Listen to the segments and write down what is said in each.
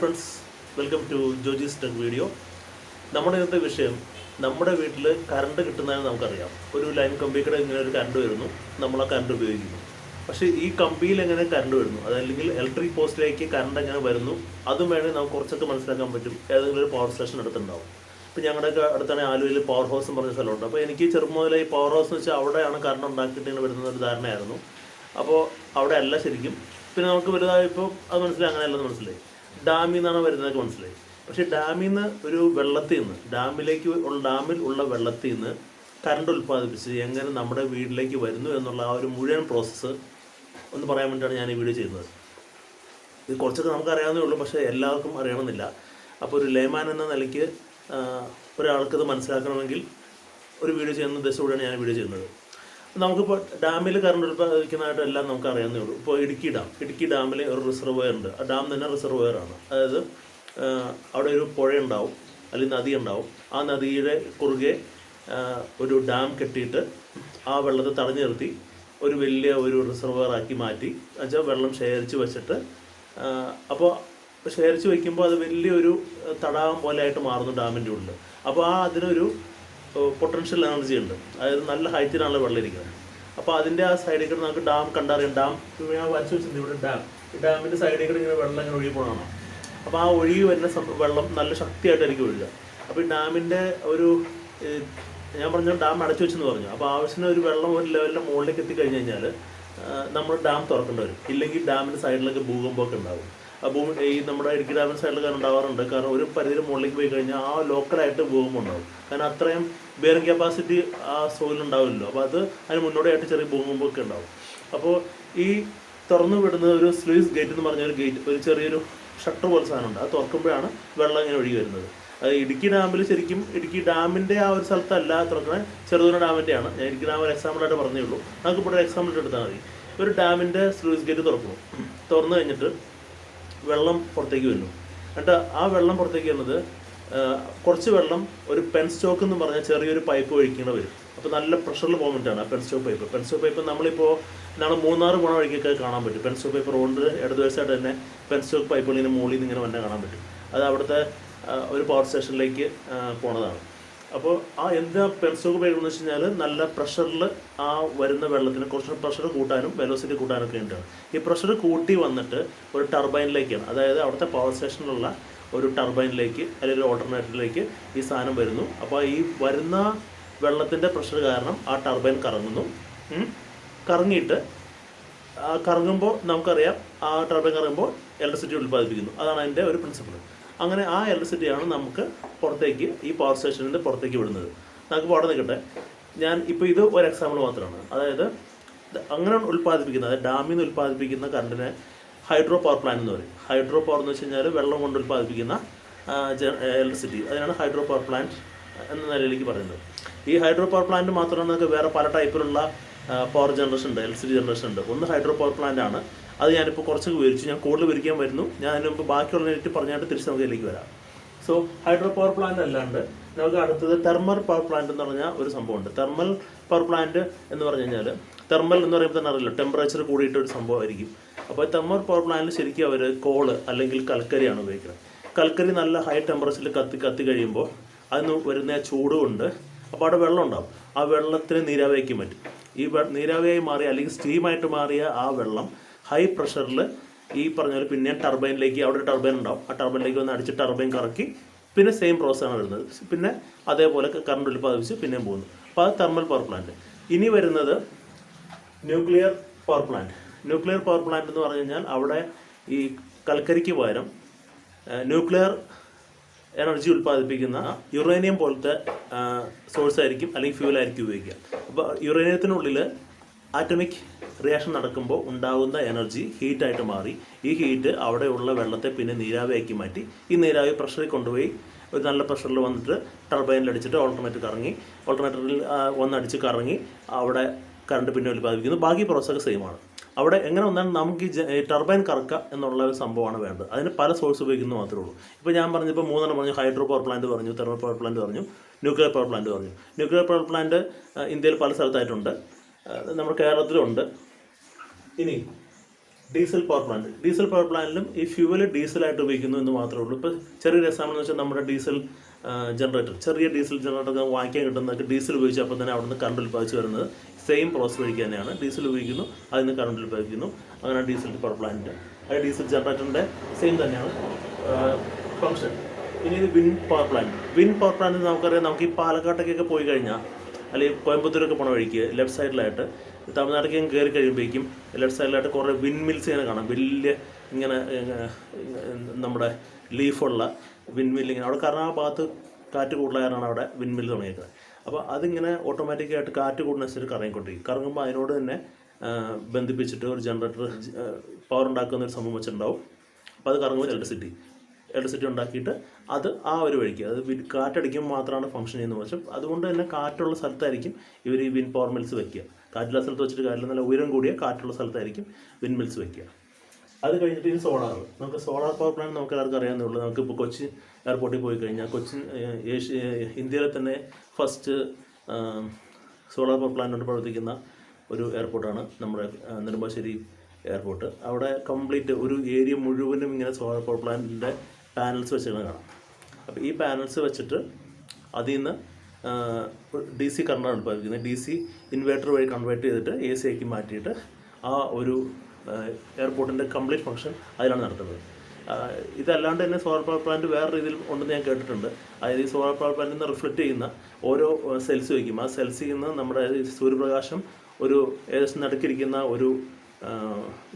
friends, welcome to jojistechworld video. നമ്മുടെ ഇന്നത്തെ വിഷയം നമ്മുടെ വീട്ടിൽ കറണ്ട് കിട്ടുന്നതിന് നമുക്കറിയാം. ഒരു ലൈൻ കമ്പിയുടെ ഇങ്ങനെ ഒരു കറണ്ട് വരുന്നു, നമ്മൾ ആ കറണ്ട് ഉപയോഗിക്കുന്നു. പക്ഷേ ഈ കമ്പിയിൽ എങ്ങനെ കറണ്ട് വരുന്നു, അതല്ലെങ്കിൽ ഇലക്ട്രിക് പോസ്റ്റിലേക്ക് കറണ്ട് എങ്ങനെ വരുന്നു, അതും വേണമെങ്കിൽ നമുക്ക് കുറച്ചൊക്കെ മനസ്സിലാക്കാൻ പറ്റും. ഏതെങ്കിലും ഒരു പവർ സ്റ്റേഷൻ അടുത്തുണ്ടാവും. ഇപ്പോൾ ഞങ്ങളുടെയൊക്കെ അടുത്താണെങ്കിൽ ആലുവയിൽ പവർ ഹൗസ് എന്ന് പറഞ്ഞ സ്ഥലമുണ്ട്. അപ്പോൾ എനിക്ക് ചെറുപ്പം മുതലേ ഈ പവർ ഹൗസ് എന്ന് വെച്ചാൽ അവിടെയാണ് കറണ്ട് ഉണ്ടാക്കിയിട്ട് ഇങ്ങനെ വരുന്ന ഒരു ധാരണയായിരുന്നു. അപ്പോൾ അവിടെ അല്ല ശരിക്കും. പിന്നെ നമുക്ക് വലുതായപ്പോൾ അത് മനസ്സിലായി, അങ്ങനെയല്ലെന്ന് മനസ്സിലായി. ഡാമിൽ നിന്നാണ് വരുന്നതൊക്കെ മനസ്സിലായി. പക്ഷേ ഡാമിൽ നിന്ന് ഒരു വെള്ളത്തിൽ നിന്ന് ഡാമിൽ ഉള്ള വെള്ളത്തിൽ നിന്ന് കറണ്ട് ഉൽപ്പാദിപ്പിച്ച് എങ്ങനെ നമ്മുടെ വീട്ടിലേക്ക് വരുന്നു എന്നുള്ള ആ ഒരു മുഴുവൻ പ്രോസസ്സ് ഒന്ന് പറയാൻ വേണ്ടിയിട്ടാണ് ഞാൻ ഈ വീഡിയോ ചെയ്യുന്നത്. ഇത് കുറച്ചൊക്കെ നമുക്ക് അറിയാവുന്നേ ഉള്ളൂ, പക്ഷേ എല്ലാവർക്കും അറിയണമെന്നില്ല. അപ്പോൾ ഒരു ലേമാൻ എന്ന നിലയ്ക്ക് ഒരാൾക്കത് മനസ്സിലാക്കണമെങ്കിൽ ഒരു വീഡിയോ ചെയ്യുന്ന ഉദ്ദേശത്തോടെയാണ് ഞാൻ വീഡിയോ ചെയ്യുന്നത്. നമുക്കിപ്പോൾ ഡാമിൽ കറണ്ട് ഉൽപ്പാദിപ്പിക്കുന്നതായിട്ട് എല്ലാം നമുക്ക് അറിയാവുന്നേ ഉള്ളൂ. ഇപ്പോൾ ഇടുക്കി ഡാമിൽ ഒരു റിസർവോയർ ഉണ്ട്. ആ ഡാം തന്നെ റിസർവോയറാണ്. അതായത് അവിടെ ഒരു പുഴ ഉണ്ടാവും, അല്ലെങ്കിൽ നദി ഉണ്ടാവും. ആ നദിയുടെ കുറുകെ ഒരു ഡാം കെട്ടിയിട്ട് ആ വെള്ളത്തെ തടഞ്ഞു നിർത്തി ഒരു വലിയ ഒരു റിസർവോയറാക്കി മാറ്റി എന്നുവെച്ചാൽ വെള്ളം ശേഖരിച്ച് വെച്ചിട്ട്, അപ്പോൾ ശേഖരിച്ച് വയ്ക്കുമ്പോൾ അത് വലിയൊരു തടാകം പോലെ ആയിട്ട് മാറുന്നു ഡാമിൻ്റെ ഉള്ളിൽ. അപ്പോൾ അതിനൊരു പൊട്ടൻഷ്യൽ എനർജി ഉണ്ട്. അതായത് നല്ല ഹൈറ്റിനാണല്ലോ വെള്ളം ഇരിക്കുന്നത്. അപ്പോൾ അതിൻ്റെ ആ സൈഡിൽ കൂടെ നമുക്ക് ഡാം കണ്ടറിയാം. ഡാം ഞാൻ വരച്ച് വെച്ചിട്ടുണ്ട് ഇവിടെ ഡാം. ഈ ഡാമിൻ്റെ സൈഡിൽ കൂടെ ഇങ്ങനെ വെള്ളം ഇങ്ങനെ ഒഴുകി പോകണം. അപ്പോൾ ആ ഒഴുകി വരുന്ന വെള്ളം നല്ല ശക്തിയായിട്ടായിരിക്കും ഒഴുകുക. അപ്പോൾ ഈ ഡാമിൻ്റെ ഒരു ഞാൻ പറഞ്ഞു ഡാം അടച്ചു വെച്ചെന്ന് പറഞ്ഞു. അപ്പോൾ ആവശ്യത്തിന് ഒരു വെള്ളം ഒരു ലെവലിൻ്റെ മുകളിലേക്ക് എത്തിക്കഴിഞ്ഞ് കഴിഞ്ഞാൽ നമ്മൾ ഡാം തുറക്കേണ്ടി വരും. ഇല്ലെങ്കിൽ ഡാമിൻ്റെ സൈഡിലൊക്കെ ഭൂകമ്പമൊക്കെ ഉണ്ടാകും. ഈ നമ്മുടെ ഇടുക്കി ഡാമിൻ്റെ സൈഡിലൊക്കെ ഉണ്ടാവാറുണ്ട്. കാരണം ഒരു പരിധിയിൽ മുകളിലേക്ക് പോയി കഴിഞ്ഞാൽ ആ ലോക്കലായിട്ട് ഭൂകമ്പം ഉണ്ടാകും. കാരണം അത്രയും ബെയറിംഗ് കപ്പാസിറ്റി ആ സോയിലുണ്ടാവില്ലല്ലോ. അപ്പോൾ അതിന് മുന്നോടിയായിട്ട് ചെറിയ ഭൂകമ്പമൊക്കെ ഉണ്ടാകും. അപ്പോൾ ഈ തുറന്നു വിടുന്ന ഒരു സ്ലൂയിസ് ഗേറ്റ് എന്ന് പറഞ്ഞ ഒരു ഗേറ്റ്, ഒരു ചെറിയൊരു ഷട്ടർ പോലെ സാധനമുണ്ട്. അത് തുറക്കുമ്പോഴാണ് വെള്ളം ഇങ്ങനെ ഒഴുകി വരുന്നത്. അത് ഇടുക്കി ഡാമിൽ ശരിക്കും ഇടുക്കി ഡാമിൻ്റെ ആ ഒരു സ്ഥലത്തല്ല തുറക്കുന്നത്, ചെറുതോണി ഡാമിൻ്റെയാണ്. ഞാൻ ഇടുക്കി ഡാം ഒരു എക്സാമ്പിളായിട്ട് പറഞ്ഞേ ഉള്ളൂ. നമുക്ക് ഇവിടെ ഒരു എക്സാമ്പിൾ എടുത്താൽ മതി. ഒരു ഡാമിൻ്റെ സ്ലൂയിസ് ഗേറ്റ് തുറന്നു കഴിഞ്ഞിട്ട് വെള്ളം പുറത്തേക്ക് വരുന്നു. എന്നിട്ട് ആ വെള്ളം പുറത്തേക്ക് വരുന്നത് കുറച്ച് വെള്ളം ഒരു പെൻ സ്റ്റോക്ക് എന്ന് പറഞ്ഞാൽ ചെറിയൊരു പൈപ്പ് ഒഴിക്കേണ്ടി വരും. അപ്പോൾ നല്ല പ്രഷറിൽ പോകാൻ വേണ്ടിയിട്ടാണ് പെൻ സ്റ്റോക്ക് പൈപ്പ് നമ്മളിപ്പോൾ മൂന്നാർ പോണ വഴിക്കൊക്കെ കാണാൻ പറ്റും. പെൻ സ്റ്റോക്ക് പൈപ്പ് റോഡിൽ ഇടതുവശമായിട്ട് തന്നെ പെൻ സ്റ്റോക്ക് പൈപ്പുകൾ ഇങ്ങനെ മുകളിൽ നിന്ന് ഇങ്ങനെ വന്നെ കാണാൻ പറ്റും. അത് അവിടുത്തെ ഒരു പവർ സ്റ്റേഷനിലേക്ക് പോണതാണ്. അപ്പോൾ ആ എന്താ പെൻ സ്റ്റോക്ക് പൈപ്പ് എന്ന് വെച്ച് കഴിഞ്ഞാൽ നല്ല പ്രഷറിൽ ആ വരുന്ന വെള്ളത്തിന് കുറച്ച് പ്രഷർ കൂട്ടാനും വെലോസിറ്റി കൂട്ടാനൊക്കെ ഉണ്ടാണ്. ഈ പ്രഷർ കൂട്ടി വന്നിട്ട് ഒരു ടർബൈനിലേക്കാണ്, അതായത് അവിടുത്തെ പവർ സ്റ്റേഷനിലുള്ള ഒരു ടർബൈനിലേക്ക് അല്ലെങ്കിൽ ഒരു ഓൾട്ടർനേറ്ററിലേക്ക് ഈ സാധനം വരുന്നു. അപ്പോൾ ഈ വരുന്ന വെള്ളത്തിൻ്റെ പ്രഷർ കാരണം ആ ടർബൈൻ കറങ്ങുമ്പോൾ നമുക്കറിയാം ആ ടർബൈൻ കറങ്ങുമ്പോൾ ഇലക്ട്രിസിറ്റി ഉൽപ്പാദിപ്പിക്കുന്നു. അതാണ് അതിൻ്റെ ഒരു പ്രിൻസിപ്പിൾ. അങ്ങനെ ആ ഇലക്ട്രിസിറ്റിയാണ് നമുക്ക് പുറത്തേക്ക് ഈ പവർ സ്റ്റേഷനിൽ പുറത്തേക്ക് വിടുന്നത്. നമുക്ക് അവിടെ നിൽക്കട്ടെ. ഞാൻ ഇപ്പോൾ ഇത് ഒരു എക്സാമ്പിൾ മാത്രമാണ്. അതായത് അങ്ങനെ ഉൽപ്പാദിപ്പിക്കുന്നത്, അതായത് ഡാമിൽ നിന്ന് ഉൽപ്പാദിപ്പിക്കുന്ന കറണ്ടിനെ ഹൈഡ്രോ പവർ പ്ലാന്റ് എന്ന് പറയും. ഹൈഡ്രോ പവർ എന്ന് വെച്ച് കഴിഞ്ഞാൽ വെള്ളം കൊണ്ട് ഉൽപ്പാദിപ്പിക്കുന്ന ഇലക്ട്രിസിറ്റി, അതിനാണ് ഹൈഡ്രോ പവർ പ്ലാന്റ് എന്ന നിലയിലേക്ക് പറയുന്നത്. ഈ ഹൈഡ്രോ പവർ പ്ലാന്റ് മാത്രമല്ല, നമുക്ക് വേറെ പല ടൈപ്പിലുള്ള പവർ ജനറേഷൻ ഉണ്ട്, ഇലക്ട്രിസിറ്റി ജനറേഷൻ ഉണ്ട്. ഒന്ന് ഹൈഡ്രോ പവർ പ്ലാന്റ് ആണ്. അത് ഞാനിപ്പോൾ കുറച്ചൊക്കെ വിവരിച്ചു. ഞാൻ കൂടുതൽ വിവരിക്കാൻ വരുന്നു. ഞാൻ അതിന് മുമ്പ് ബാക്കിയുള്ള നെറ്റ് പറഞ്ഞിട്ട് തിരിച്ച് നമുക്ക് ഇതിലേക്ക് വരാം. സോ ഹൈഡ്രോ പവർ പ്ലാന്റ് അല്ലാണ്ട് നമുക്ക് അടുത്തത് തെർമൽ പവർ പ്ലാന്റ് എന്ന് പറഞ്ഞാൽ ഒരു സംഭവമുണ്ട്. തെർമൽ പവർ പ്ലാന്റ് എന്ന് പറഞ്ഞു കഴിഞ്ഞാൽ, തെർമൽ എന്ന് പറയുമ്പോൾ തന്നെ അറിയില്ല, ടെമ്പറേച്ചർ കൂടിയിട്ട് ഒരു സംഭവമായിരിക്കും. അപ്പോൾ തെർമൽ പവർ പ്ലാന്റിൽ ശരിക്കും അവർ കോള് അല്ലെങ്കിൽ കൽക്കരിയാണ് ഉപയോഗിക്കുന്നത്. കൽക്കരി നല്ല ഹൈ ടെമ്പറേച്ചറിൽ കത്തി കഴിയുമ്പോൾ അതിന് വരുന്ന ചൂട് കൊണ്ട് അപ്പോൾ അവിടെ വെള്ളം ഉണ്ടാവും. ആ വെള്ളത്തിന് നീരാവിയാക്കി പറ്റും. ഈ നീരാവിയായി മാറിയ അല്ലെങ്കിൽ സ്റ്റീമായിട്ട് മാറിയ ആ വെള്ളം ഹൈ പ്രഷറിൽ ഈ പറഞ്ഞാൽ പിന്നെ ടർബൈനിലേക്ക്, അവിടെ ഒരു ടർബൈൻ ഉണ്ടാവും. ആ ടർബൈനിലേക്ക് വന്ന് അടിച്ച് ടർബൈൻ കറക്കി പിന്നെ സെയിം പ്രോസസ്സാണ് വരുന്നത്. പിന്നെ അതേപോലെ കറണ്ട് ഉൽപ്പാദിപ്പിച്ച് പിന്നെയും പോകുന്നു. അപ്പോൾ അത് തെർമൽ പവർ പ്ലാന്റ്. ഇനി വരുന്നത് nuclear power plant. Nuclear power plant എന്ന് പറഞ്ഞു കഴിഞ്ഞാൽ അവിടെ ഈ കൽക്കരിക്ക് പകരം ന്യൂക്ലിയർ എനർജി ഉൽപ്പാദിപ്പിക്കുന്ന യുറേനിയം പോലത്തെ സോഴ്സ് ആയിരിക്കും, അല്ലെങ്കിൽ ഫ്യൂലായിരിക്കും ഉപയോഗിക്കുക. അപ്പോൾ യുറേനിയത്തിനുള്ളിൽ ആറ്റമിക് റിയാക്ഷൻ നടക്കുമ്പോൾ ഉണ്ടാകുന്ന എനർജി ഹീറ്റായിട്ട് മാറി ഈ ഹീറ്റ് അവിടെയുള്ള വെള്ളത്തെ പിന്നെ നീരാവിയാക്കി മാറ്റി ഈ നീരാവി പ്രഷറിൽ കൊണ്ടുപോയി ഒരു നല്ല പ്രഷറിൽ വന്നിട്ട് ടർബൈനിൽ അടിച്ചിട്ട് ഓൾട്ടർനേറ്ററിൽ വന്നടിച്ച് കറങ്ങി അവിടെ കറണ്ട് പിന്നെ ഉൽപ്പാദിപ്പിക്കുന്നു. ബാക്കി പ്രോസസ്സൊക്കെ സെയിമാണ്. അവിടെ എങ്ങനെ വന്നാൽ നമുക്ക് ഈ ടർബൈൻ കറക്കുക എന്നുള്ള ഒരു സംഭവമാണ് വേണ്ടത്. അതിന് പല സോഴ്സ് ഉപയോഗിക്കുന്നത് മാത്രമേ ഉള്ളൂ. ഇപ്പോൾ ഞാൻ പറഞ്ഞപ്പോൾ മൂന്നെണ്ണം പറഞ്ഞു. ഹൈഡ്രോ പവർ പ്ലാന്റ് പറഞ്ഞു, തെർമൽ പവർ പ്ലാന്റ് പറഞ്ഞു, ന്യൂക്ലിയർ പവർ പ്ലാന്റ് പറഞ്ഞു. ന്യൂക്ലിയർ പവർ പ്ലാന്റ് ഇന്ത്യയിൽ പല സ്ഥലത്തായിട്ടുണ്ട്, നമ്മുടെ കേരളത്തിലുണ്ട്. ഇനി ഡീസൽ പവർ പ്ലാന്റിലും ഈ ഫ്യൂവൽ ഡീസലായിട്ട് ഉപയോഗിക്കുന്നു എന്ന് മാത്രമേ ഉള്ളൂ. ഇപ്പോൾ ചെറിയൊരു എക്സാമ്പിൾ എന്ന് വെച്ചാൽ നമ്മുടെ ഡീസൽ ജനറേറ്റർ, ചെറിയ ഡീസൽ ജനറേറ്റർ വാങ്ങിക്കാൻ കിട്ടുന്നതൊക്കെ ഡീസൽ ഉപയോഗിച്ച് അപ്പോൾ തന്നെ അവിടെ നിന്ന് കറണ്ട് ഉൽപ്പാദിച്ച് വരുന്നത് സെയിം പ്രോസസ് വഴിക്ക് തന്നെയാണ്. ഡീസൽ ഉപയോഗിക്കുന്നു, അതിൽ നിന്ന് കറണ്ട് ഉൽപ്പാദിക്കുന്നു. അങ്ങനെ ഡീസൽ പവർ പ്ലാന്റ്, അത് ഡീസൽ ജനറേറ്ററിൻ്റെ സെയിം തന്നെയാണ് ഫംഗ്ഷൻ. ഇനി ഇത് വിൻഡ് പവർ പ്ലാന്റ് നമുക്കറിയാം. നമുക്ക് ഈ പാലക്കാട്ടേക്കൊക്കെ പോയി കഴിഞ്ഞാൽ, അല്ലെങ്കിൽ കോയമ്പത്തൂരൊക്കെ പോണ വഴിക്ക് ലെഫ്റ്റ് സൈഡിലായിട്ട് തമിഴ്നാട്ടിലേക്ക് കയറി കഴിയുമ്പോഴേക്കും ലെഫ്റ്റ് സൈഡിലായിട്ട് കുറേ വിൻഡ് മിൽസ് ഇങ്ങനെ കാണാം. വലിയ ഇങ്ങനെ നമ്മുടെ ലീഫുള്ള വിൻഡ് മില്ല് ഇങ്ങനെ അവിടെ, കാരണം ആ ഭാഗത്ത് കാറ്റ് കൂടുതൽ കാരണമാണ് അവിടെ വിൻഡ് മില്ല് തുടങ്ങിയിരിക്കുന്നത്. അപ്പോൾ അതിങ്ങനെ ഓട്ടോമാറ്റിക്കായിട്ട് കാറ്റ് കൂടുന്നതനുസരിച്ച് കറങ്ങിക്കൊണ്ടിരിക്കും. കറങ്ങുമ്പോൾ അതിനോട് തന്നെ ബന്ധിപ്പിച്ചിട്ട് ഒരു ജനറേറ്റർ പവർ ഉണ്ടാക്കുന്ന ഒരു സംഭവം വെച്ചിട്ടുണ്ടാവും. അപ്പോൾ അത് കറങ്ങുമ്പോൾ ഇലക്ട്രിസിറ്റി ഉണ്ടാക്കിയിട്ട് അത് ആ ഒരു വഴിക്ക്, അത് കാറ്റടിക്കുമ്പോൾ മാത്രമാണ് ഫംഗ്ഷൻ ചെയ്യുന്നത്. പക്ഷേ അതുകൊണ്ട് തന്നെ കാറ്റുള്ള സ്ഥലത്തായിരിക്കും ഇവർ ഈ വിൻഡ് പവർ മിൽസ് വയ്ക്കുക. കാറ്റുള്ള സ്ഥലത്ത് വെച്ചിട്ട് കാര്യമില്ല, നല്ല ഉയരം കൂടിയ കാറ്റുള്ള സ്ഥലത്തായിരിക്കും വിൻഡ് മിൽസ് വയ്ക്കുക. അത് കഴിഞ്ഞിട്ട് ഇനി നമുക്ക് സോളാർ പവർ പ്ലാന്റ് നമുക്ക് എല്ലാവർക്കും അറിയാവുന്നേ ഉള്ളൂ. നമുക്കിപ്പോൾ കൊച്ചി എയർപോർട്ടിൽ പോയി കഴിഞ്ഞാൽ, ഇന്ത്യയിലെ തന്നെ ഫസ്റ്റ് സോളാർ പവർ പ്ലാന്റ് കൊണ്ട് പ്രവർത്തിക്കുന്ന ഒരു എയർപോർട്ടാണ് നമ്മുടെ നെടുമ്പാശ്ശേരി എയർപോർട്ട്. അവിടെ കംപ്ലീറ്റ് ഒരു ഏരിയ മുഴുവനും ഇങ്ങനെ സോളാർ പവർ പ്ലാന്റിൻ്റെ പാനൽസ് വെച്ചിട്ട് കാണാം. അപ്പോൾ ഈ പാനൽസ് വെച്ചിട്ട് അതിൽ നിന്ന് DC കറണ്ടാണ് ഉൽപ്പാദിപ്പിക്കുന്നത്. DC ഇൻവേർട്ടർ വഴി കൺവേർട്ട് ചെയ്തിട്ട് AC ആക്കി മാറ്റിയിട്ട് ആ ഒരു എയർപോർട്ടിൻ്റെ കംപ്ലീറ്റ് ഫംഗ്ഷൻ അതിലാണ് നടത്തുന്നത്. ഇതല്ലാണ്ട് തന്നെ സോളാർ പവർ പ്ലാന്റ് വേറെ രീതിയിൽ ഉണ്ടെന്ന് ഞാൻ കേട്ടിട്ടുണ്ട്. അതായത് ഈ സോളാർ പവർ പ്ലാന്റിൽ നിന്ന് റിഫ്ലക്റ്റ് ചെയ്യുന്ന ഓരോ സെൽസ് വയ്ക്കും. ആ സെൽസിൽ നിന്ന് നമ്മുടെ സൂര്യപ്രകാശം ഒരു ഏകദേശം നടുക്കിരിക്കുന്ന ഒരു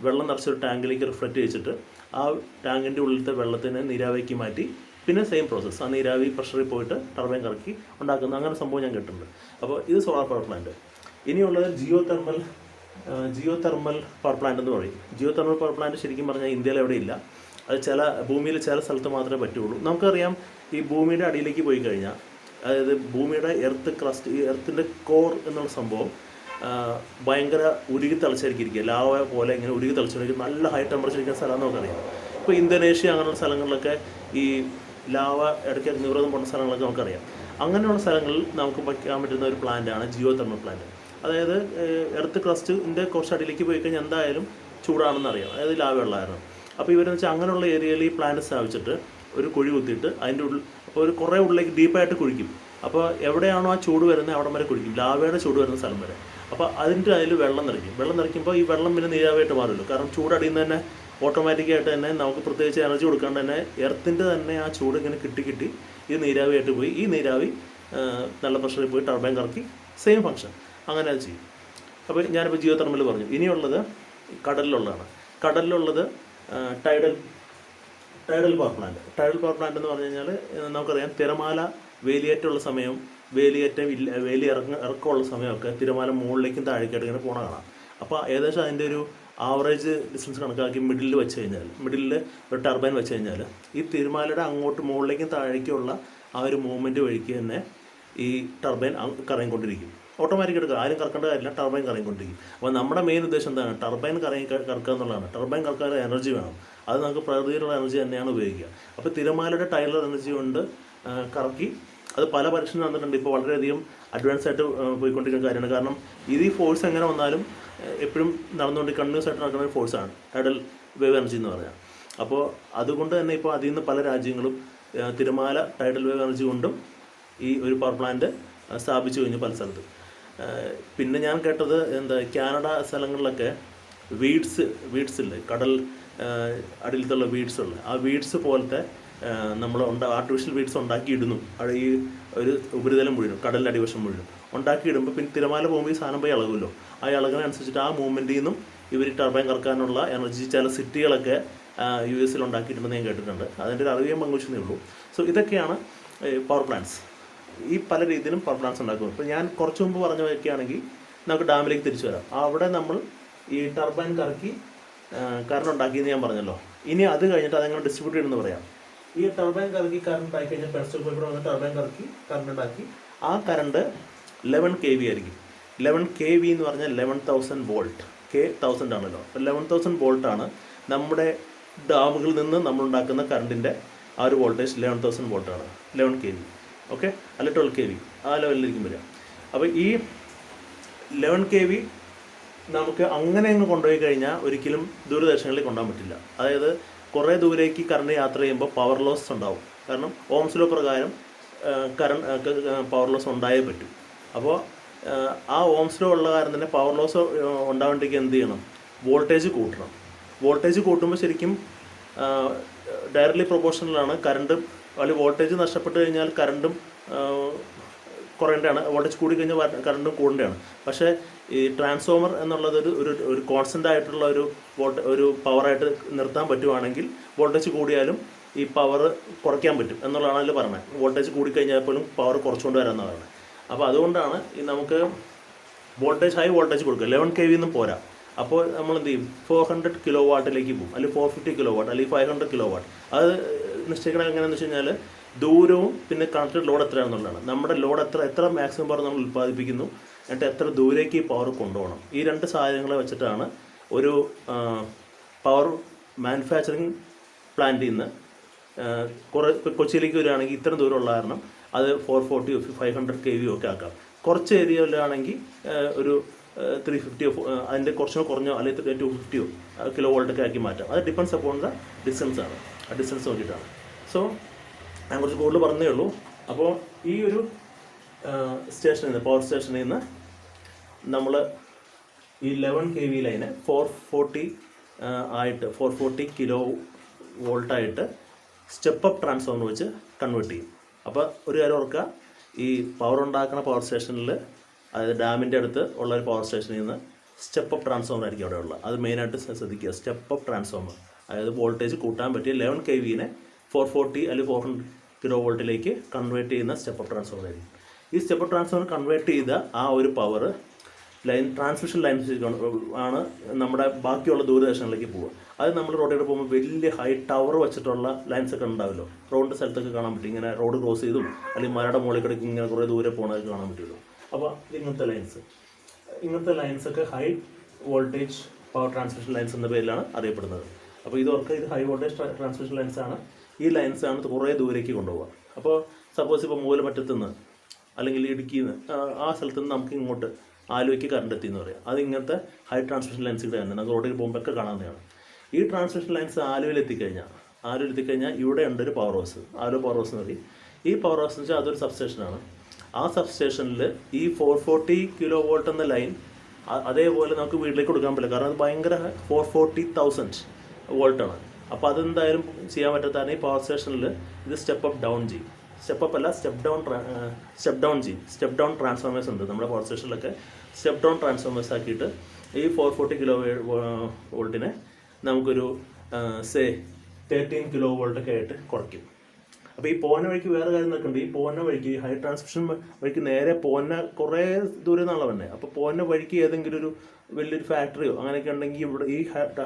വെള്ളം നിറച്ചൊരു ടാങ്കിലേക്ക് റിഫ്ലക്റ്റ് ചെയ്യിച്ചിട്ട് ആ ടാങ്കിൻ്റെ ഉള്ളിലത്തെ വെള്ളത്തിനെ നീരാവിക്ക് മാറ്റി പിന്നെ സെയിം പ്രോസസ്സ്, ആ നീരാവി പ്രഷറിൽ പോയിട്ട് ടർബൈൻ കറക്കി ഉണ്ടാക്കുന്ന അങ്ങനെ സംഭവം ഞാൻ കേട്ടിട്ടുണ്ട്. അപ്പോൾ ഇത് സോളാർ പവർ പ്ലാന്റ്. ഇനിയുള്ളത് ജിയോ തെർമൽ പവർ പ്ലാന്റ് എന്ന് പറയും. ജിയോ തെർമൽ പവർ പ്ലാന്റ് ശരിക്കും പറഞ്ഞാൽ ഇന്ത്യയിൽ എവിടെയില്ല. അത് ഭൂമിയിൽ ചില സ്ഥലത്ത് മാത്രമേ പറ്റുള്ളൂ. നമുക്കറിയാം, ഈ ഭൂമിയുടെ അടിയിലേക്ക് പോയി കഴിഞ്ഞാൽ, അതായത് ഭൂമിയുടെ എർത്ത് ക്രസ്റ്റ്, ഈ എർത്തിൻ്റെ കോർ എന്നുള്ള സംഭവം ഭയങ്കര ഉരുകി തിളച്ചായിരിക്കും, ലാവ പോലെ ഇങ്ങനെ ഉരുകി തിളച്ചിരിക്കും, നല്ല ഹൈ ടെമ്പറേച്ചർ ഇരിക്കുന്ന സ്ഥലം നമുക്കറിയാം. ഇപ്പോൾ ഇന്തോനേഷ്യ അങ്ങനെയുള്ള സ്ഥലങ്ങളിലൊക്കെ ഈ ലാവ ഇടയ്ക്ക് അഗ്നിപർവ്വതം പോലുള്ള സ്ഥലങ്ങളൊക്കെ നമുക്കറിയാം. അങ്ങനെയുള്ള സ്ഥലങ്ങളിൽ നമുക്ക് വയ്ക്കാൻ പറ്റുന്ന ഒരു പ്ലാന്റാണ് ജിയോ തെർമൽ പ്ലാന്റ്. അതായത് എർത്ത് ക്രസ്റ്റിൻ്റെ കുറച്ച് അടിയിലേക്ക് പോയി കഴിഞ്ഞാൽ എന്തായാലും ചൂടാണെന്ന് അറിയാം, അതായത് ലാവ ഉള്ളതായിരുന്നു. അപ്പോൾ ഇവരെന്ന് വെച്ചാൽ അങ്ങനെയുള്ള ഏരിയയിൽ ഈ പ്ലാന്റ് സ്ഥാപിച്ചിട്ട് ഒരു കുഴി കുത്തിയിട്ട് അതിൻ്റെ ഉള്ളിൽ, അപ്പോൾ ഒരു കുറേ ഉള്ളിലേക്ക് ഡീപ്പായിട്ട് കുഴിക്കും. അപ്പോൾ എവിടെയാണോ ആ ചൂട് വരുന്നത് അവിടെ വരെ കുഴിക്കും, ലാവയുടെ ചൂട് വരുന്ന സ്ഥലം വരെ. അപ്പോൾ അതിൽ വെള്ളം നിറയ്ക്കുമ്പോൾ ഈ വെള്ളം പിന്നെ നീരാവിയായിട്ട് മാറുമല്ലോ. കാരണം ചൂടടിയിൽ നിന്ന് തന്നെ ഓട്ടോമാറ്റിക്കായിട്ട് തന്നെ നമുക്ക് പ്രത്യേകിച്ച് എനർജി കൊടുക്കാണ്ട് തന്നെ എർത്തിൻ്റെ തന്നെ ആ ചൂട് ഇങ്ങനെ കിട്ടി ഈ നീരാവിയായിട്ട് പോയി, ഈ നീരാവി നല്ല പ്രഷറിൽ പോയി ടർബൈൻ കറക്കി സെയിം ഫംഗ്ഷൻ അങ്ങനെ അത് ചെയ്യും. അപ്പോൾ ഞാനിപ്പോൾ ജിയോ തെർമൽ പറഞ്ഞു. ഇനിയുള്ളത് കടലിലുള്ളത് ടൈഡൽ പവർ പ്ലാന്റ് എന്ന് പറഞ്ഞു കഴിഞ്ഞാൽ നമുക്കറിയാം, തിരമാല വേലിയേറ്റമുള്ള സമയം, ഇറക്കമുള്ള സമയമൊക്കെ തിരമാല മുകളിലേക്കും താഴേക്കായിട്ട് ഇങ്ങനെ പോണ കാണാം. അപ്പോൾ ഏകദേശം അതിൻ്റെ ഒരു ആവറേജ് ഡിസ്റ്റൻസ് കണക്കാക്കി മിഡിലിൽ ഒരു ടർബൈൻ വെച്ച് കഴിഞ്ഞാൽ ഈ തിരമാലയുടെ അങ്ങോട്ട് മുകളിലേക്കും താഴേക്കുള്ള ആ ഒരു മൂവ്മെൻറ്റ് വഴിക്ക് തന്നെ ഈ ടർബൈൻ കറങ്ങിക്കൊണ്ടിരിക്കും. ഓട്ടോമാറ്റിക് എടുക്കുക, ആരും കറക്കേണ്ട കാര്യമില്ല, ടർബൈൻ കറങ്ങിക്കൊണ്ടിരിക്കും. അപ്പോൾ നമ്മുടെ മെയിൻ ഉദ്ദേശം എന്താണ്? ടർബൈൻ കറക്കുക എന്നുള്ളതാണ്. ടർബൈൻ കറക്കാൻ എനർജി വേണം, അത് നമുക്ക് പ്രകൃതിയിലുള്ള എനർജി തന്നെയാണ് ഉപയോഗിക്കുക. അപ്പോൾ തിരമാലയുടെ ടൈലർ എനർജി കൊണ്ട് കറക്കി അത് പല പരീക്ഷണം വന്നിട്ടുണ്ട്. ഇപ്പോൾ വളരെയധികം അഡ്വാൻസ് ആയിട്ട് പോയിക്കൊണ്ടിരിക്കുന്ന കാര്യമാണ്. കാരണം ഇത് ഈ ഫോഴ്സ് എങ്ങനെ വന്നാലും എപ്പോഴും കണ്ടിന്യൂസ് ആയിട്ട് നടക്കുന്ന ഒരു ഫോഴ്സാണ് ടൈഡൽ വേവ് എനർജി എന്ന് പറയാം. അപ്പോൾ അതുകൊണ്ട് തന്നെ ഇപ്പോൾ അതിൽ നിന്ന് പല രാജ്യങ്ങളും തിരമാല ടൈഡൽ വേവ് എനർജി കൊണ്ടും ഈ ഒരു പവർ പ്ലാന്റ് സ്ഥാപിച്ചു കഴിഞ്ഞു പല സ്ഥലത്തും. പിന്നെ ഞാൻ കേട്ടത് കാനഡ സ്ഥലങ്ങളിലൊക്കെ വീഡ്സില്ലേ, കടൽ അടിയിലത്തുള്ള വീഡ്സുള്ള ആ വീഡ്സ് പോലത്തെ നമ്മൾ ആർട്ടിഫിഷ്യൽ വീഡ്സ് ഉണ്ടാക്കിയിടുന്നു. അവിടെ ഈ ഒരു ഉപരിതലം മുഴുവനും, കടലിൻ്റെ അടിവശം മുഴുവനും ഉണ്ടാക്കിയിടുമ്പോൾ പിന്നെ തിരമാല പോകുമ്പോൾ ഈ സാധനം പോയി ഇളകുമല്ലോ. ആ ഇളകിനനുസരിച്ചിട്ട് ആ മൂവ്മെൻറ്റിൽ നിന്നും ഇവർ ടർബൈൻ കറക്കാനുള്ള എനർജി ചില സിറ്റികളൊക്കെ US ഉണ്ടാക്കിയിട്ടുണ്ടെന്ന് ഞാൻ കേട്ടിട്ടുണ്ട്. അതിൻ്റെ ഒരു അറിവ് പങ്കുവെച്ചതേ ഉള്ളൂ. സോ ഇതൊക്കെയാണ് പവർ പ്ലാന്റ്സ്. ഈ പല രീതിയിലും പവർ പ്ലാന്റ്സ് ഉണ്ടാക്കുന്നത്. ഇപ്പോൾ ഞാൻ കുറച്ച് മുമ്പ് പറഞ്ഞു വയ്ക്കുകയാണെങ്കിൽ നമുക്ക് ഡാമിലേക്ക് തിരിച്ചു വരാം. അവിടെ നമ്മൾ ഈ ടർബൈൻ കറക്കി കറണ്ട് ഉണ്ടാക്കിയെന്ന് ഞാൻ പറഞ്ഞല്ലോ. ഇനി അത് കഴിഞ്ഞിട്ട് അതെങ്ങനെ ഡിസ്ട്രിബ്യൂട്ട് ചെയ്യണമെന്ന് പറയാം. ഈ ടർബൈൻ കറക്കി കറണ്ട് ഉണ്ടാക്കി കഴിഞ്ഞാൽ പെൻസ്റ്റൽ പേപ്പർ വന്ന് ടർബൈൻ കറക്കി കറണ്ട് ഉണ്ടാക്കി ആ കറണ്ട് 11 kV ആയിരിക്കും. 11 kV എന്ന് പറഞ്ഞാൽ 11,000 വോൾട്ട്. K 1000 ആണല്ലോ. അപ്പോൾ 11,000 വോൾട്ടാണ് നമ്മുടെ ഡാമുകളിൽ നിന്ന് നമ്മളുണ്ടാക്കുന്ന കറണ്ടിൻ്റെ ആ ഒരു വോൾട്ടേജ്. 11,000 വോൾട്ടാണ് 11 kV. ഓക്കെ, അല്ല 12 kV ആ ലെവലിലേക്കും വരിക. അപ്പോൾ ഈ 11 kV നമുക്ക് അങ്ങനെ അങ്ങ് കൊണ്ടുപോയി കഴിഞ്ഞാൽ ഒരിക്കലും ദൂരദർശനങ്ങളിൽ കൊണ്ടുപോകാൻ പറ്റില്ല. അതായത് കുറേ ദൂരേക്ക് കറണ്ട് യാത്ര ചെയ്യുമ്പോൾ പവർ ലോസ് ഉണ്ടാവും. കാരണം ഓംസ് ലോ പ്രകാരം പവർ ലോസ് ഉണ്ടായേ പറ്റൂ. അപ്പോൾ ആ ഓംസ് ലോ ഉള്ള കാരണം തന്നെ പവർ ലോസ് ഉണ്ടാവേണ്ടെങ്കിൽ എന്ത് ചെയ്യണം? വോൾട്ടേജ് കൂട്ടണം. വോൾട്ടേജ് കൂട്ടുമ്പോൾ ശരിക്കും ഡയറക്ട്ലി പ്രൊപ്പോർഷണലാണ് കറണ്ട്. അല്ലെങ്കിൽ വോൾട്ടേജ് നഷ്ടപ്പെട്ട് കഴിഞ്ഞാൽ കറണ്ടും കുറയേണ്ടതാണ്, വോൾട്ടേജ് കൂടി കഴിഞ്ഞാൽ കറണ്ടും കൂടേണ്ടതാണ്. പക്ഷേ ഈ ട്രാൻസ്ഫോമർ എന്നുള്ളത് ഒരു കോൺസ്റ്റൻ്റ് ആയിട്ടുള്ള ഒരു പവറായിട്ട് നിർത്താൻ പറ്റുവാണെങ്കിൽ വോൾട്ടേജ് കൂടിയാലും ഈ പവർ കുറയ്ക്കാൻ പറ്റും എന്നുള്ളതാണ് അതിൽ പറഞ്ഞത്. വോൾട്ടേജ് കൂടിക്കഴിഞ്ഞാൽ പോലും പവർ കുറച്ചുകൊണ്ട് വരാമെന്നാണ് പറയുന്നത്. അപ്പോൾ അതുകൊണ്ടാണ് ഈ നമുക്ക് ഹൈ വോൾട്ടേജ് കൊടുക്കുക. 11 kV ഒന്നും പോരാ. അപ്പോൾ നമ്മൾ എന്ത് ചെയ്യും? 400 kW പോകും, അല്ലെങ്കിൽ 450 kW, അല്ലെങ്കിൽ 500 kW. അത് നിശ്ചയിക്കണം എങ്ങനെയാണെന്ന് വെച്ച് കഴിഞ്ഞാൽ ദൂരവും പിന്നെ കണക്റ്റഡ് ലോഡ് എത്രയാണെന്നുള്ളതാണ്. നമ്മുടെ ലോഡ് എത്ര മാക്സിമം പവർ നമ്മൾ ഉൽപ്പാദിപ്പിക്കുന്നു, എന്നിട്ട് എത്ര ദൂരേക്ക് ഈ പവർ കൊണ്ടുപോകണം. ഈ രണ്ട് സാധനങ്ങളെ വെച്ചിട്ടാണ് ഒരു പവർ മാനുഫാക്ചറിങ് പ്ലാന്റിൽ നിന്ന് കൊച്ചിയിലേക്ക് വരികയാണെങ്കിൽ ഇത്ര ദൂരമുള്ള കാരണം അത് 440 500 kV ഒക്കെ ആക്കാം. കുറച്ച് ഏരിയയിലാണെങ്കിൽ ഒരു 350 അതിൻ്റെ കുറച്ചോ കുറഞ്ഞോ അല്ലെങ്കിൽ 250 kV ആക്കി മാറ്റാം. അത് ഡിപ്പെൻഡ്സ് അപ്പോൺ ദ ഡിസ്റ്റൻസ് ആണ്. ആ ഡിസ്റ്റൻസ് നോക്കിയിട്ടാണ്. സോ ഞാൻ കുറച്ച് കൂടുതൽ പറഞ്ഞേ ഉള്ളൂ. അപ്പോൾ ഈ ഒരു സ്റ്റേഷനിൽ നിന്ന്, പവർ സ്റ്റേഷനിൽ നിന്ന് നമ്മൾ ഈ 11 kV line 440 kV step up transformer വെച്ച് കൺവേർട്ട് ചെയ്യും. അപ്പോൾ ഒരു കാര്യം ഓർക്കുക, ഈ പവർ ഉണ്ടാക്കുന്ന പവർ സ്റ്റേഷനിൽ, അതായത് ഡാമിൻ്റെ അടുത്ത് ഉള്ള ഒരു പവർ സ്റ്റേഷനിൽ നിന്ന് സ്റ്റെപ്പ് അപ്പ് ട്രാൻസ്ഫോമർ ആയിരിക്കും അവിടെ ഉള്ളത്. അത് മെയിനായിട്ട് ശ്രദ്ധിക്കുക. സ്റ്റെപ്പ് അപ്പ് ട്രാൻസ്ഫോമർ, അതായത് വോൾട്ടേജ് കൂട്ടാൻ പറ്റിയ 11 kV 440 അല്ലെങ്കിൽ 400 kV കൺവേർട്ട് ചെയ്യുന്ന സ്റ്റെപ്പ് അപ്പ് ട്രാൻസ്ഫോമർ ആയിരിക്കും. ഈ സ്റ്റെപ്പ് അപ്പ് ട്രാൻസ്ഫോമർ കൺവേർട്ട് ചെയ്ത ആ ഒരു പവർ ട്രാൻസ്മിഷൻ ലൈൻസ് ആണ് നമ്മുടെ ബാക്കിയുള്ള ദൂരദർശനങ്ങളിലേക്ക് പോവുക. അത് നമ്മൾ റോഡിലൂടെ പോകുമ്പോൾ വലിയ ഹൈ ടവർ വെച്ചിട്ടുള്ള ലൈൻസ് ഒക്കെ ഉണ്ടാവുമല്ലോ, റോഡിൻ്റെ സ്ഥലത്തൊക്കെ കാണാൻ പറ്റും. ഇങ്ങനെ റോഡ് ക്രോസ് ചെയ്തും അല്ലെങ്കിൽ മരയുടെ മുകളിൽ കിടക്കും ഇങ്ങനെ കുറേ ദൂരെ പോകുന്നതൊക്കെ കാണാൻ പറ്റുമല്ലോ. അപ്പോൾ ഇങ്ങനത്തെ ലൈൻസൊക്കെ high voltage power transmission lines എന്ന പേരിലാണ് അറിയപ്പെടുന്നത്. അപ്പോൾ ഇതൊക്കെ ഇത് ഹൈ വോൾട്ടേജ് ട്രാൻസ്മിഷൻ ലൈൻസാണ്. ഈ ലൈൻസാണ് കുറേ ദൂരേക്ക് കൊണ്ടുപോകുക. അപ്പോൾ സപ്പോസ് ഇപ്പോൾ മൂലമറ്റത്തുനിന്ന് അല്ലെങ്കിൽ ഇടുക്കിയിൽ നിന്ന് ആ സ്ഥലത്ത് നിന്ന് നമുക്ക് ഇങ്ങോട്ട് ആലുവയ്ക്ക് കറണ്ട് എത്തിയെന്ന് പറയാം. അത് ഇങ്ങനത്തെ ഹൈ ട്രാൻസ്മിഷൻ ലൈൻസിലൂടെ തന്നെ നമുക്ക് റോഡിൽ പോകുമ്പോഴൊക്കെ കാണാവുന്നതാണ്. ഈ ട്രാൻസ്മിഷൻ ലൈൻസ് ആലുവയിൽ എത്തിക്കഴിഞ്ഞാൽ ഇവിടെ ഉണ്ട് ഒരു power house. Aluva power house എന്ന് പറയും. ഈ പവർ ഹൗസ് എന്ന് വെച്ചാൽ അതൊരു സബ്സ്റ്റേഷനാണ്. ആ സബ്സ്റ്റേഷനിൽ ഈ 440 kV എന്ന ലൈൻ അതേപോലെ നമുക്ക് വീട്ടിലേക്ക് കൊടുക്കാൻ പറ്റില്ല. കാരണം അത് ഭയങ്കര 440,000 വോൾട്ടാണ്. അപ്പോൾ അതെന്തായാലും ചെയ്യാൻ പറ്റാത്തതാണ് ഈ പവർ സ്റ്റേഷനിൽ ഇത് സ്റ്റെപ്പ് അപ്പ് ഡൗൺ ചെയ്യും. സ്റ്റെപ്പ് അപ്പ് അല്ല, സ്റ്റെപ്പ് ഡൗൺ ട്രാൻസ്ഫോമേഴ്സ് ഉണ്ട് നമ്മുടെ പവർ സ്റ്റേഷനിലൊക്കെ. സ്റ്റെപ്പ് ഡൗൺ ട്രാൻസ്ഫോമേഴ്സ് ആക്കിയിട്ട് ഈ 440 kV നമുക്കൊരു 13 kV ആയിട്ട് കുറയ്ക്കും. അപ്പോൾ ഈ പോകുന്ന വഴിക്ക് വേറെ കാര്യം നോക്കുന്നുണ്ട്. ഈ പോകുന്ന വഴിക്ക് ഹൈ ട്രാൻസ്മിഷൻ വഴിക്ക് നേരെ പോകുന്ന കുറേ ദൂരം നിന്നുള്ള തന്നെ. അപ്പോൾ പോകുന്ന വഴിക്ക് ഏതെങ്കിലും ഒരു വലിയൊരു ഫാക്ടറിയോ അങ്ങനെയൊക്കെ ഉണ്ടെങ്കിൽ ഇവിടെ ഈ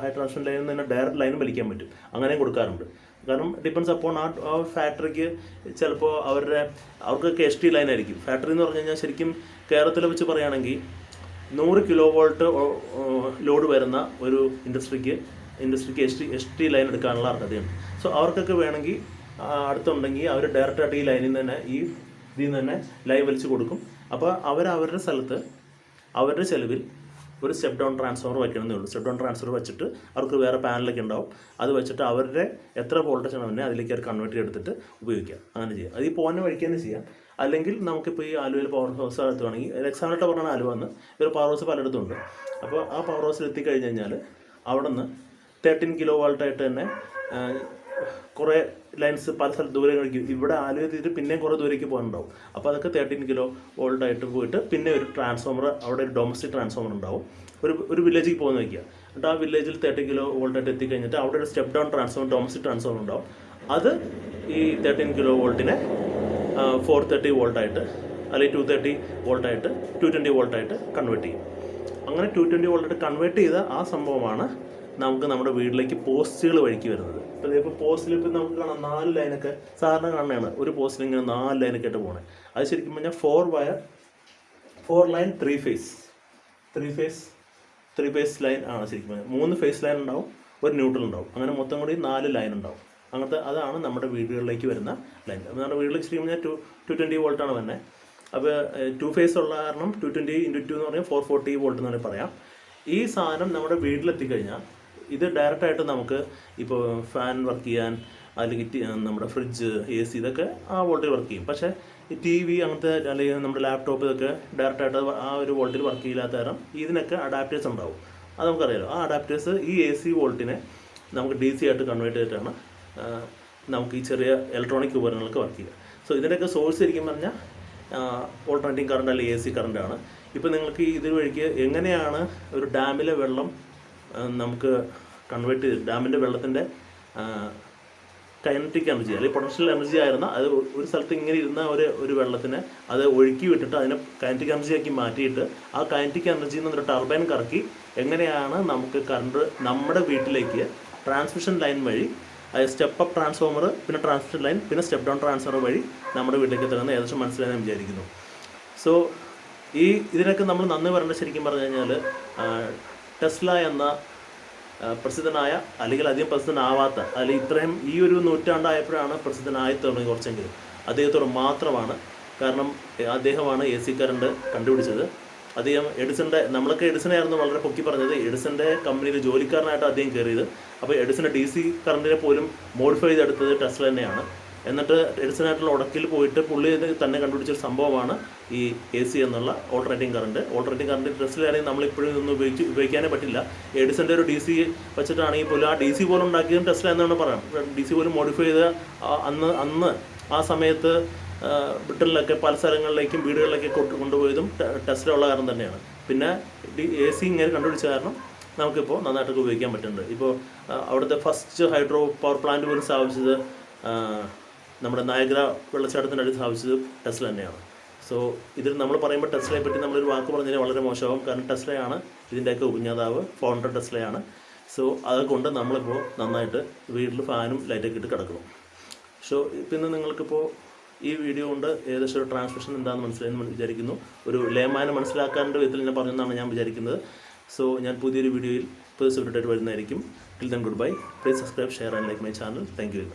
ഹൈ ട്രാൻസ്മിഷൻ ലൈനിൽ തന്നെ ഡയറക്റ്റ് ലൈനും വലിക്കാൻ പറ്റും. അങ്ങനെയും കൊടുക്കാറുണ്ട്. കാരണം ഡിപ്പെൻസ് അപ്പോൺ ആ ഫാക്ടറിക്ക് ചിലപ്പോൾ അവർക്കൊക്കെ HT ലൈൻ ആയിരിക്കും. ഫാക്ടറി എന്ന് പറഞ്ഞു കഴിഞ്ഞാൽ ശരിക്കും കേരളത്തിൽ വെച്ച് പറയുകയാണെങ്കിൽ 100 kV ലോഡ് വരുന്ന ഒരു ഇൻഡസ്ട്രിക്ക് HT ലൈൻ എടുക്കാനുള്ള അർഹതയുണ്ട്. സോ അവർക്കൊക്കെ വേണമെങ്കിൽ അടുത്തുണ്ടെങ്കിൽ അവർ ഡയറക്റ്റായിട്ട് ഈ ലൈനിൽ നിന്ന് തന്നെ ഇതിൽ നിന്ന് തന്നെ ലൈൻ വലിച്ച് കൊടുക്കും. അപ്പോൾ അവരുടെ സ്ഥലത്ത് അവരുടെ ചെലവിൽ ഒരു സ്റ്റെപ്പ് ഡൗൺ ട്രാൻസ്ഫോമർ വയ്ക്കണമെന്നേ ഉള്ളൂ. സ്റ്റെപ്പ് ഡൗൺ ട്രാൻസ്ഫോമർ വെച്ചിട്ട് അവർക്ക് വേറെ പാനലൊക്കെ ഉണ്ടാവും. അത് വെച്ചിട്ട് അവരുടെ എത്ര വോൾട്ടേജ് ആണ് അതിലേക്ക് അവർ കൺവേർട്ട് ചെയ്തെടുത്തിട്ട് ഉപയോഗിക്കാം. അങ്ങനെ ചെയ്യാം. അത് ഈ പോകുന്ന വഴിക്ക് തന്നെ ചെയ്യാം. അല്ലെങ്കിൽ നമുക്കിപ്പോൾ ഈ ആലുവയിൽ പവർ ഹൗസ് നടത്തുകയാണെങ്കിൽ എക്സാമ്പിളായിട്ട് പറഞ്ഞാൽ ആലുവ എന്ന് ഒരു പവർ ഹൗസ് പലയിടത്തും ഉണ്ട്. അപ്പോൾ ആ പവർ ഹൗസിൽ എത്തിക്കഴിഞ്ഞ് കഴിഞ്ഞാൽ അവിടെ നിന്ന് 13 kV ആയിട്ട് തന്നെ കുറേ ലൈൻസ് പല സ്ഥലത്ത് ദൂരെ കഴിക്കും. ഇവിടെ ആലുവ എത്തിയിട്ട് പിന്നെയും കുറേ ദൂരേക്ക് പോകാനുണ്ടാവും. അപ്പോൾ അതൊക്കെ 13 kV ആയിട്ട് പോയിട്ട് പിന്നെ ഒരു ട്രാൻസ്ഫോമർ, അവിടെ ഒരു ഡൊമസ്റ്റിക് ട്രാൻസ്ഫോമർ ഉണ്ടാവും. ഒരു വില്ലേജിൽ പോകുന്ന വയ്ക്കുക. എന്നിട്ട് ആ വില്ലേജിൽ 30 kV ആയിട്ട് എത്തിക്കഴിഞ്ഞിട്ട് അവിടെ ഒരു step down transformer, domestic transformer ഉണ്ടാവും. അത് ഈ 13 kV 430 V ആയിട്ട് അല്ലെങ്കിൽ 230 V ആയിട്ട് 220 V ആയിട്ട് കൺവേർട്ട് ചെയ്യും. അങ്ങനെ 220 V ആയിട്ട് കൺവേർട്ട് ചെയ്ത ആ സംഭവമാണ് നമുക്ക് നമ്മുടെ വീട്ടിലേക്ക് പോസ്റ്റുകൾ വഴിക്ക് വരുന്നത്. ഇപ്പോൾ പോസ്റ്റിൽ ഇപ്പോൾ നമുക്ക് കാണാം 4 ലൈനൊക്കെ സാധാരണ കാണുന്നതാണ്. ഒരു പോസ്റ്റിൽ ഇങ്ങനെ 4 ലൈനൊക്കെ ആയിട്ട് പോകണേ. അത് ശരിക്കും പറഞ്ഞാൽ 4 ലൈൻ 3 ഫേസ് ലൈൻ ആണ് ശരിക്കും പറഞ്ഞാൽ. 3 ഫേസ് ലൈൻ ഉണ്ടാവും, ഒരു ന്യൂട്രൽ ഉണ്ടാവും. അങ്ങനെ മൊത്തം കൂടി 4 ലൈൻ ഉണ്ടാവും. അതാണ് നമ്മുടെ വീടുകളിലേക്ക് വരുന്ന ലൈൻ. നമ്മുടെ വീട്ടിലേക്ക് ശരിക്കും പറഞ്ഞാൽ 220 V ആണ് തന്നെ. അപ്പോൾ 2 ഫേസ് ഉള്ള കാരണം 220 × 2 എന്ന് പറഞ്ഞാൽ 440 V എന്ന് പറയാം. ഈ സാധനം നമ്മുടെ വീട്ടിലെത്തിക്കഴിഞ്ഞാൽ ഇത് ഡയറക്റ്റായിട്ട് നമുക്ക് ഇപ്പോൾ ഫാൻ വർക്ക് ചെയ്യാൻ അല്ലെങ്കിൽ നമ്മുടെ ഫ്രിഡ്ജ് AC ഇതൊക്കെ ആ വോൾട്ടേജ് വർക്ക് ചെയ്യും. പക്ഷേ ഈ TV അങ്ങനത്തെ അല്ലെങ്കിൽ നമ്മുടെ ലാപ്ടോപ്പ് ഇതൊക്കെ ഡയറക്റ്റായിട്ട് ആ ഒരു വോൾട്ടേജ് വർക്ക് ചെയ്യില്ലാത്ത കാരണം ഇതിനൊക്കെ അഡാപ്റ്റേഴ്സ് ഉണ്ടാവും. അത് നമുക്കറിയാലോ. ആ അഡാപ്റ്റേഴ്സ് ഈ AC വോൾട്ടിനെ നമുക്ക് DC ആയിട്ട് കൺവേർട്ട് ചെയ്തിട്ടാണ് നമുക്ക് ഈ ചെറിയ ഇലക്ട്രോണിക് ഉപകരണങ്ങൾക്ക് വർക്ക് ചെയ്യുക. സോ ഇതിൻ്റെയൊക്കെ സോഴ്സ് ശരിക്കും പറഞ്ഞാൽ ഓൾട്ടർനേറ്റിംഗ് കറണ്ട് അല്ലെങ്കിൽ AC കറണ്ടാണ്. ഇപ്പോൾ നിങ്ങൾക്ക് ഇത് വഴിക്ക് എങ്ങനെയാണ് ഒരു ഡാമിലെ വെള്ളം നമുക്ക് കൺവേർട്ട് ചെയ്ത് ഡാമിൻ്റെ വെള്ളത്തിൻ്റെ കൈനറ്റിക് എനർജി അല്ലെങ്കിൽ പൊട്ടൻഷ്യൽ എനർജി ആയിരുന്ന അത് ഒരു സ്ഥലത്ത് ഇങ്ങനെ ഇരുന്ന ഒരു വെള്ളത്തിനെ അത് ഒഴുക്കി വിട്ടിട്ട് അതിനെ കൈനറ്റിക് എനർജിയാക്കി മാറ്റിയിട്ട് ആ കൈനറ്റിക് എനർജിയിൽ നിന്നൊരു ടർബൈൻ കറക്കി എങ്ങനെയാണ് നമുക്ക് കറണ്ട് നമ്മുടെ വീട്ടിലേക്ക് ട്രാൻസ്മിഷൻ ലൈൻ വഴി സ്റ്റെപ്പ് അപ്പ് ട്രാൻസ്ഫോമർ പിന്നെ ട്രാൻസ്മിഷൻ ലൈൻ പിന്നെ സ്റ്റെപ്പ് ഡൗൺ ട്രാൻസ്ഫോമർ വഴി നമ്മുടെ വീട്ടിലേക്ക് എത്തുന്നത് ഏകദേശം മനസ്സിലായി ഞാൻ വിചാരിക്കുന്നു. സോ ഇതിനൊക്കെ നമ്മൾ നന്ദി പറയേണ്ടത് ശരിക്കും പറഞ്ഞു കഴിഞ്ഞാൽ ടെസ്ല എന്ന പ്രസിദ്ധനായ അല്ലെങ്കിൽ അധികം പ്രസിദ്ധനാവാത്ത അല്ലെങ്കിൽ ഇത്രയും ഈ ഒരു നൂറ്റാണ്ടായപ്പോഴാണ് പ്രസിദ്ധനായി തുടങ്ങി കുറച്ചെങ്കിലും അദ്ദേഹത്തോട് മാത്രമാണ്. കാരണം അദ്ദേഹമാണ് AC കറണ്ട് കണ്ടുപിടിച്ചത്. അദ്ദേഹം നമ്മളൊക്കെ എഡിസനായിരുന്നു വളരെ പൊക്കി പറഞ്ഞത്. എഡിസൻ്റെ കമ്പനിയിൽ ജോലിക്കാരനായിട്ട് അദ്ദേഹം കയറിയത്. അപ്പോൾ എഡിസൻ്റെ DC കറണ്ടിനെ പോലും മോഡിഫൈ ചെയ്തെടുത്തത് ടെസ്ല തന്നെയാണ്. എന്നിട്ട് എഡിസനായിട്ടുള്ള ഉടക്കിൽ പോയിട്ട് പുള്ളി തന്നെ കണ്ടുപിടിച്ചൊരു സംഭവമാണ് ഈ AC എന്നുള്ള ഓൾട്ടർനേറ്റിംഗ് കറണ്ട്. ഓൾട്ടർനേറ്റിംഗ് കറണ്ട് ടെസ്ലയാണെങ്കിൽ നമ്മളിപ്പോഴും ഇതൊന്നും ഉപയോഗിക്കാനേ പറ്റില്ല. എഡിസൻ്റെ ഒരു DC വെച്ചിട്ടാണെങ്കിൽ പോലും ആ DC പോലും ഉണ്ടാക്കിയതും ടെസ്ല എന്നാണ് പറയാം. DC പോലും മോഡിഫൈ ചെയ്ത അന്ന് ആ സമയത്ത് ബ്രിട്ടനിലൊക്കെ പല സ്ഥലങ്ങളിലേക്കും വീടുകളിലേക്ക് കൊണ്ടുപോയതും ടെസ്ല ഉള്ള കാരണം തന്നെയാണ്. പിന്നെ AC ഇങ്ങനെ കണ്ടുപിടിച്ച കാരണം നമുക്കിപ്പോൾ നന്നായിട്ടൊക്കെ ഉപയോഗിക്കാൻ പറ്റുന്നുണ്ട്. ഇപ്പോൾ അവിടുത്തെ ഫസ്റ്റ് ഹൈഡ്രോ പവർ പ്ലാന്റ് പോലും സ്ഥാപിച്ചത് നമ്മുടെ നയഗ്ര വെള്ളച്ചാട്ടത്തിൻ്റെ അടുത്ത് സ്ഥാപിച്ചത് ടെസ്ല തന്നെയാണ്. സോ ഇതിൽ നമ്മൾ പറയുമ്പോൾ ടെസ്ലയെ പറ്റി നമ്മളൊരു വാക്ക് പറഞ്ഞാൽ വളരെ മോശമാകും. കാരണം ടെസ്ലയാണ് ഇതിൻ്റെയൊക്കെ ഉപജ്ഞാതാവ്, ഫൗണ്ടർ ടെസ്ലയാണ്. സോ അതുകൊണ്ട് നമ്മളിപ്പോൾ നന്നായിട്ട് വീട്ടിൽ ഫാനും ലൈറ്റൊക്കെ ഇട്ട് കിടക്കണം. സോ പിന്നെ നിങ്ങൾക്കിപ്പോൾ ഈ വീഡിയോ കൊണ്ട് ഏകദേശം ഒരു ട്രാൻസ്മിഷൻ എന്താണെന്ന് മനസ്സിലായെന്ന് വിചാരിക്കുന്നു. ഒരു ലേമാനെ മനസ്സിലാക്കാൻ്റെ വിധത്തിൽ ഞാൻ പറഞ്ഞെന്നാണ് ഞാൻ വിചാരിക്കുന്നത്. സോ ഞാൻ പുതിയൊരു വീഡിയോയിൽ പുതിയ സബ്ജക്റ്റായിട്ട് വരുന്നതായിരിക്കും. Till then good bye. Please subscribe, share and like my channel. Thank you very much.